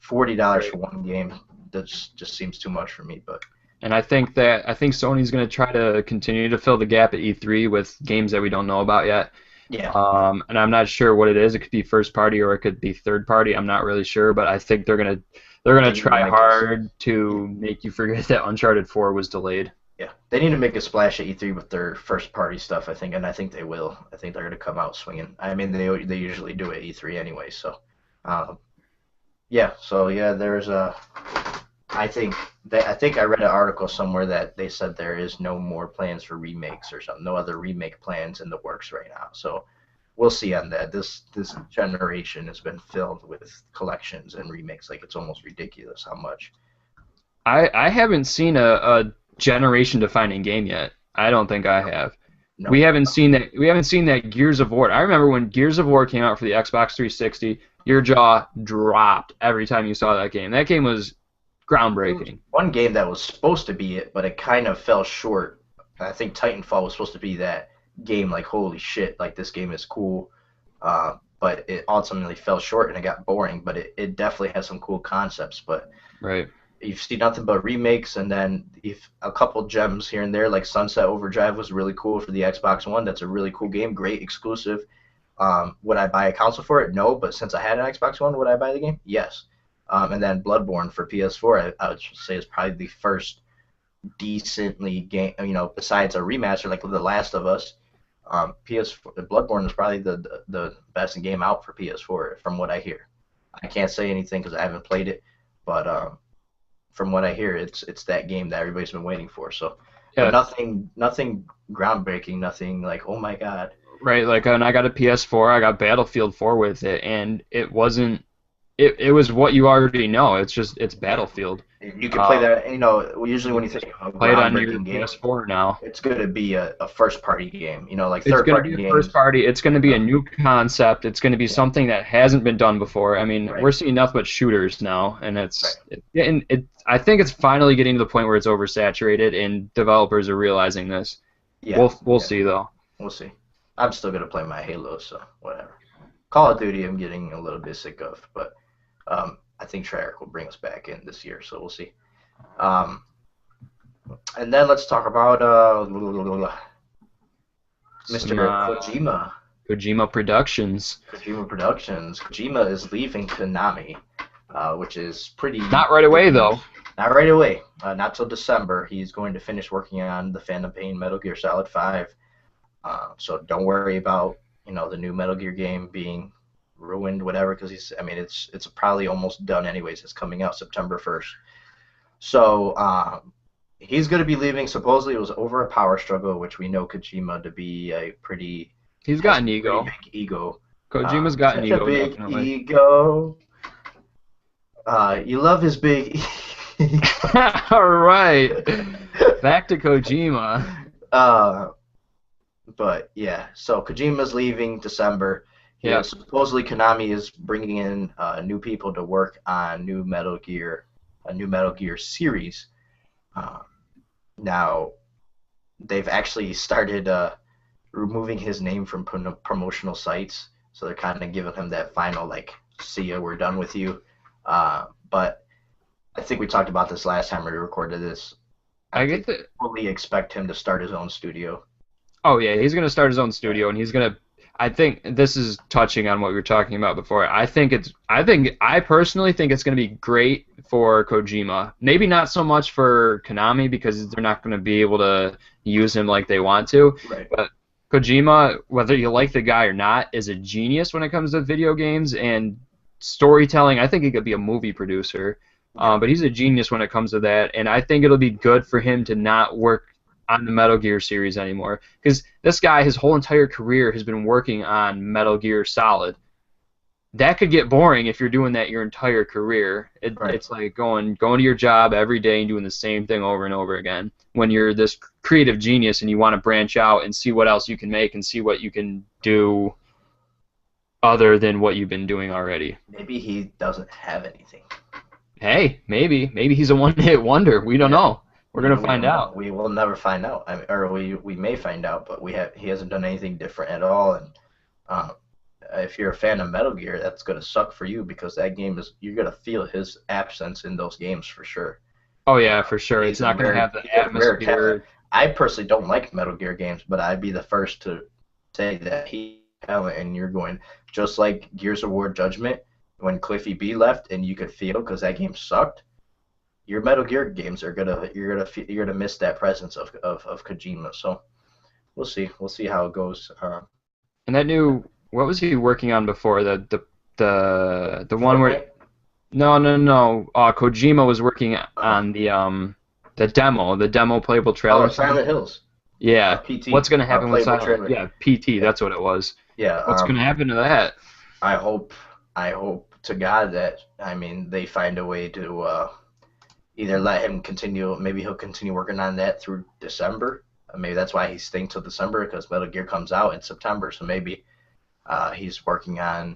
Speaker 1: $40 for one game, that just seems too much for me. But
Speaker 2: And I think Sony's going to try to continue to fill the gap at E3 with games that we don't know about yet.
Speaker 1: yeah,
Speaker 2: And I'm not sure what it is. It could be first party or it could be third party. I'm not really sure, but I think they're gonna try hard to make you forget that Uncharted 4 was delayed.
Speaker 1: yeah, they need to make a splash at E3 with their first party stuff. I think, and I think they will. I think they're gonna come out swinging. I mean, they usually do at E3 anyway. So, yeah. So yeah, there's a. I think I read an article somewhere that they said there is no more plans for remakes or something. No other remake plans in the works right now. So we'll see on that. This generation has been filled with collections and remakes. Like, it's almost ridiculous how much.
Speaker 2: I haven't seen a generation-defining game yet. I don't think I have.
Speaker 1: No.
Speaker 2: We haven't seen that Gears of War. I remember when Gears of War came out for the Xbox 360, your jaw dropped every time you saw that game. That game was groundbreaking.
Speaker 1: One game that was supposed to be it, but it kind of fell short. I think Titanfall was supposed to be that game. Like, holy shit, like, this game is cool. But it ultimately fell short and it got boring. But it definitely has some cool concepts. But
Speaker 2: Right.
Speaker 1: you've seen nothing but remakes, and then if a couple gems here and there, like Sunset Overdrive was really cool for the Xbox One. That's a really cool game, great exclusive. Would I buy a console for it? No, but since I had an Xbox One, would I buy the game? Yes. And then Bloodborne for PS4, I would say is probably the first decently game, besides a remaster like The Last of Us. PS4, Bloodborne is probably the best game out for PS4 from what I hear. I can't say anything because I haven't played it, but from what I hear, it's that game that everybody's been waiting for. So,
Speaker 2: Yeah.
Speaker 1: but nothing groundbreaking, nothing like, oh my god.
Speaker 2: Right, like when I got a PS4, I got Battlefield 4 with it, and it wasn't. It was what you already know. It's Battlefield.
Speaker 1: You can play that. Usually when you think of a
Speaker 2: Play it on your
Speaker 1: groundbreaking game,
Speaker 2: PS4 now.
Speaker 1: it's going to be a first-party game. Like
Speaker 2: It's going to
Speaker 1: third-party
Speaker 2: be a
Speaker 1: games.
Speaker 2: first party. It's going to be a new concept. It's going to be something that hasn't been done before. I mean,
Speaker 1: Right.
Speaker 2: we're seeing nothing but shooters now, and I think it's finally getting to the point where it's oversaturated, and developers are realizing this.
Speaker 1: Yeah,
Speaker 2: We'll see though.
Speaker 1: we'll see. I'm still going to play my Halo, so whatever. Call of Duty, I'm getting a little bit sick of, but I think Treyarch will bring us back in this year, so we'll see. And then let's talk about Mr. Kojima.
Speaker 2: Kojima Productions.
Speaker 1: Kojima Productions. Kojima is leaving Konami, which is pretty...
Speaker 2: Not right away though.
Speaker 1: Not right away. Not till December. He's going to finish working on the Phantom Pain Metal Gear Solid 5. So don't worry about the new Metal Gear game being ruined, whatever, because it's probably almost done anyways. It's coming out September 1st. So he's going to be leaving. Supposedly it was over a power struggle, which we know Kojima to be a pretty...
Speaker 2: He's got an ego.
Speaker 1: Big ego.
Speaker 2: Kojima's got an ego.
Speaker 1: Such a big
Speaker 2: Definitely.
Speaker 1: ego. You love his big ego.
Speaker 2: All right. Back to Kojima.
Speaker 1: But yeah, so Kojima's leaving December.
Speaker 2: Yeah.
Speaker 1: Supposedly Konami is bringing in new people to work on a new Metal Gear series. Now, they've actually started removing his name from promotional sites, so they're kind of giving him that final like, "See ya, we're done with you." But I think we talked about this last time we recorded this.
Speaker 2: I get that.
Speaker 1: Fully expect him to start his own studio.
Speaker 2: Oh yeah, he's gonna start his own studio, and he's gonna. I think this is touching on what we were talking about before. I personally think it's gonna be great for Kojima. Maybe not so much for Konami because they're not gonna be able to use him like they want to.
Speaker 1: Right.
Speaker 2: But Kojima, whether you like the guy or not, is a genius when it comes to video games and storytelling. I think he could be a movie producer. But he's a genius when it comes to that, and I think it'll be good for him to not work on the Metal Gear series anymore. Because this guy, his whole entire career has been working on Metal Gear Solid. That could get boring if you're doing that your entire career.
Speaker 1: Right.
Speaker 2: It's like going to your job every day and doing the same thing over and over again. When you're this creative genius and you want to branch out and see what else you can make and see what you can do other than what you've been doing already.
Speaker 1: Maybe he doesn't have anything.
Speaker 2: Hey, maybe he's a one-hit wonder. We don't know. We're gonna find out.
Speaker 1: We will never find out. I mean, or we may find out, but he hasn't done anything different at all. And if you're a fan of Metal Gear, that's gonna suck for you because that game you're gonna feel his absence in those games for sure.
Speaker 2: Oh yeah, for sure. It's not gonna have the atmosphere.
Speaker 1: I personally don't like Metal Gear games, but I'd be the first to say that he's talent, and you're going just like Gears of War Judgment. When Cliffy B left, and you could feel because that game sucked. Your Metal Gear games you're gonna miss that presence of Kojima. So we'll see how it goes.
Speaker 2: And that new, what was he working on before the one where? No. Kojima was working on the demo playable trailer.
Speaker 1: Oh, Silent Hills.
Speaker 2: Yeah.
Speaker 1: PT.
Speaker 2: What's gonna happen with Silent?
Speaker 1: Trailer.
Speaker 2: Yeah, PT. That's what it was.
Speaker 1: Yeah.
Speaker 2: What's gonna happen to that?
Speaker 1: I hope to God that they find a way to either let him continue. Maybe he'll continue working on that through December. Maybe that's why he's staying till December because Metal Gear comes out in September. So maybe he's working on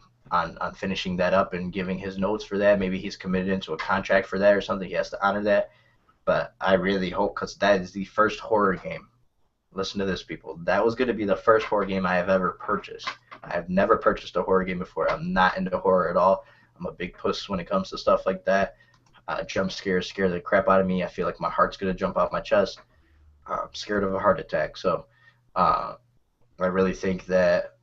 Speaker 1: finishing that up and giving his notes for that. Maybe he's committed into a contract for that or something. He has to honor that. But I really hope because that is the first horror game. Listen to this, people. That was going to be the first horror game I have ever purchased. I have never purchased a horror game before. I'm not into horror at all. I'm a big puss when it comes to stuff like that. Jump scares scare the crap out of me. I feel like my heart's going to jump off my chest. I'm scared of a heart attack. So I really think that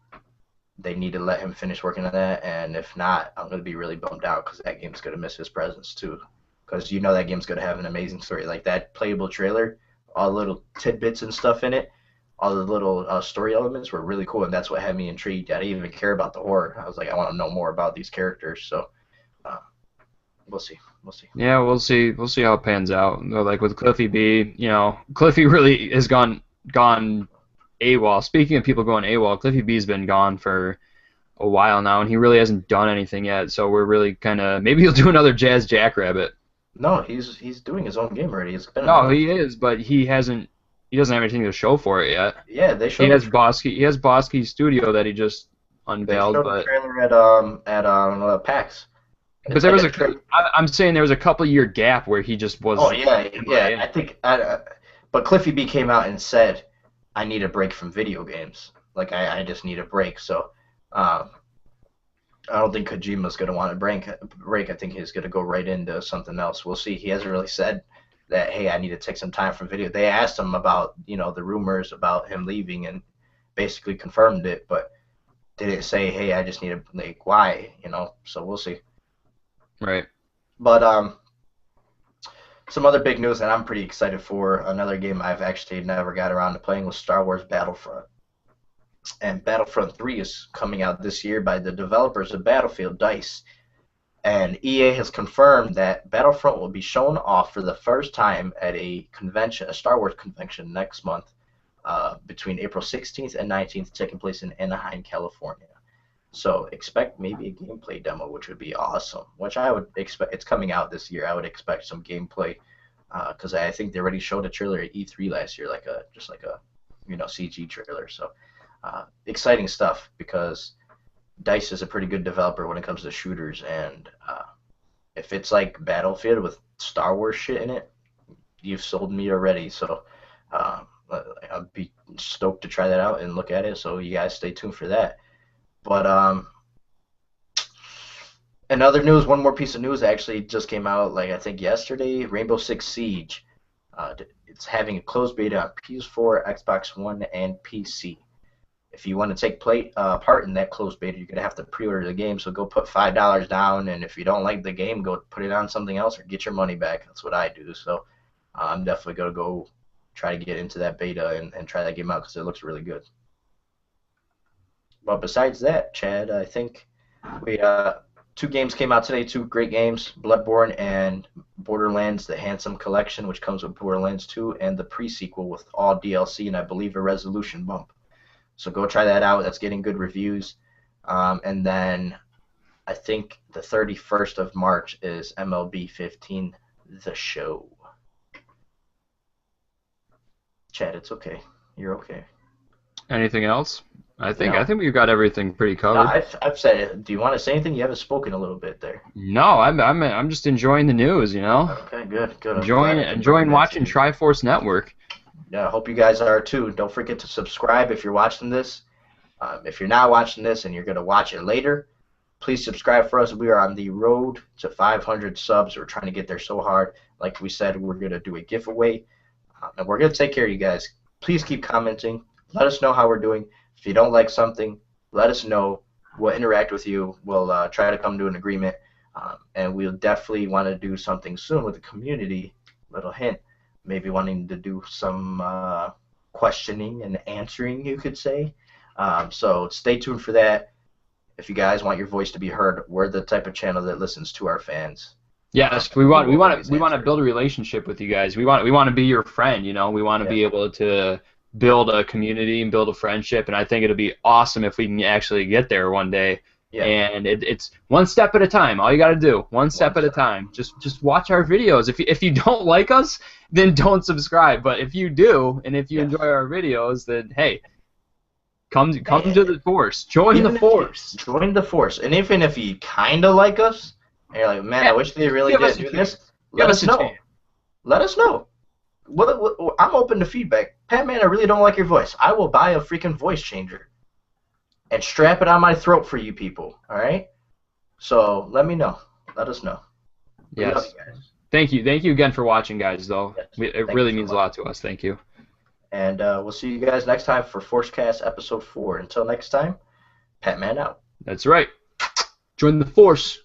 Speaker 1: they need to let him finish working on that. And if not, I'm going to be really bummed out because that game's going to miss his presence too. Because that game's going to have an amazing story. Like that playable trailer, all the little tidbits and stuff in it, all the little story elements were really cool, and that's what had me intrigued. I didn't even care about the horror. I was like, I want to know more about these characters. So we'll see.
Speaker 2: Yeah, we'll see how it pans out. Like with Cliffy B, Cliffy really has gone AWOL. Speaking of people going AWOL, Cliffy B's been gone for a while now, and he really hasn't done anything yet. So we're really kind of maybe he'll do another Jazz Jackrabbit.
Speaker 1: No, he's doing his own game already.
Speaker 2: He is, but he hasn't. He doesn't have anything to show for it yet.
Speaker 1: Yeah, they showed.
Speaker 2: He has Bosky's studio that he just unveiled.
Speaker 1: They showed the trailer at PAX.
Speaker 2: But I'm saying there was a couple year gap where he just was.
Speaker 1: Oh yeah. I think. But Cliffy B came out and said, "I need a break from video games. Like I just need a break." So, I don't think Kojima's gonna want a break. I think he's gonna go right into something else. We'll see. He hasn't really said that, hey, I need to take some time from video. They asked him about, the rumors about him leaving and basically confirmed it, but didn't say, hey, I just need to, why, so we'll see.
Speaker 2: Right.
Speaker 1: But some other big news that I'm pretty excited for, another game I've actually never got around to playing was Star Wars Battlefront. And Battlefront 3 is coming out this year by the developers of Battlefield, DICE. And EA has confirmed that Battlefront will be shown off for the first time at a Star Wars convention next month, between April 16th and 19th, taking place in Anaheim, California. So expect maybe a gameplay demo, which would be awesome. Which I would expect. It's coming out this year. I would expect some gameplay, because I think they already showed a trailer at E3 last year, just like a CG trailer. So exciting stuff because DICE is a pretty good developer when it comes to shooters, and if it's like Battlefield with Star Wars shit in it, you've sold me already. So I'd be stoked to try that out and look at it. So you guys stay tuned for that. But in other news, one more piece of news actually just came out, like I think yesterday. Rainbow Six Siege. It's having a closed beta on PS4, Xbox One, and PC. If you want to take part in that closed beta, you're going to have to pre-order the game, so go put $5 down, and if you don't like the game, go put it on something else or get your money back. That's what I do, so I'm definitely going to go try to get into that beta and try that game out because it looks really good. But besides that, Chad, I think we 2 games came out today, 2 great games, Bloodborne and Borderlands, the Handsome Collection, which comes with Borderlands 2, and the pre-sequel with all DLC and I believe a resolution bump. So go try that out. That's getting good reviews. And then I think the 31st of March is MLB 15, The Show. Chad, it's okay. You're okay.
Speaker 2: Anything else? I think we've got everything pretty covered.
Speaker 1: No, I've said it. Do you want to say anything? You haven't spoken a little bit there.
Speaker 2: No, I'm just enjoying the news, you know.
Speaker 1: Okay, good.
Speaker 2: Enjoying watching Triforce Network.
Speaker 1: Yeah, I hope you guys are too. Don't forget to subscribe if you're watching this. If you're not watching this and you're going to watch it later, please subscribe for us. We are on the road to 500 subs. We're trying to get there so hard. Like we said, we're going to do a giveaway. And we're going to take care of you guys. Please keep commenting. Let us know how we're doing. If you don't like something, let us know. We'll interact with you. We'll try to come to an agreement. And we'll definitely want to do something soon with the community. Little hint. Maybe wanting to do some questioning and answering, you could say. So stay tuned for that. If you guys want your voice to be heard, we're the type of channel that listens to our fans.
Speaker 2: Yes, we want to build a relationship with you guys. We want to be your friend. You know, we want to be able to build a community and build a friendship. And I think it'll be awesome if we can actually get there one day. Yeah. And it's one step at a time. All you got to do, one step at a time. Just watch our videos. If you don't like us, then don't subscribe. But if you do, and if you enjoy our videos, then hey, come to the Force. Join the Force.
Speaker 1: Join the Force. And even if you kind of like us, and you're like, man, I wish they really did do this, let us know. Let us know. I'm open to feedback. Pat, man, I really don't like your voice. I will buy a freaking voice changer and strap it on my throat for you people, all right? So let me know. Let us know.
Speaker 2: Yes. Love you guys. Thank you again for watching, guys, though. Yes. It really means a lot to us. Thank you.
Speaker 1: And we'll see you guys next time for FORCEcast Episode 4. Until next time, Pat Man out.
Speaker 2: That's right. Join the Force.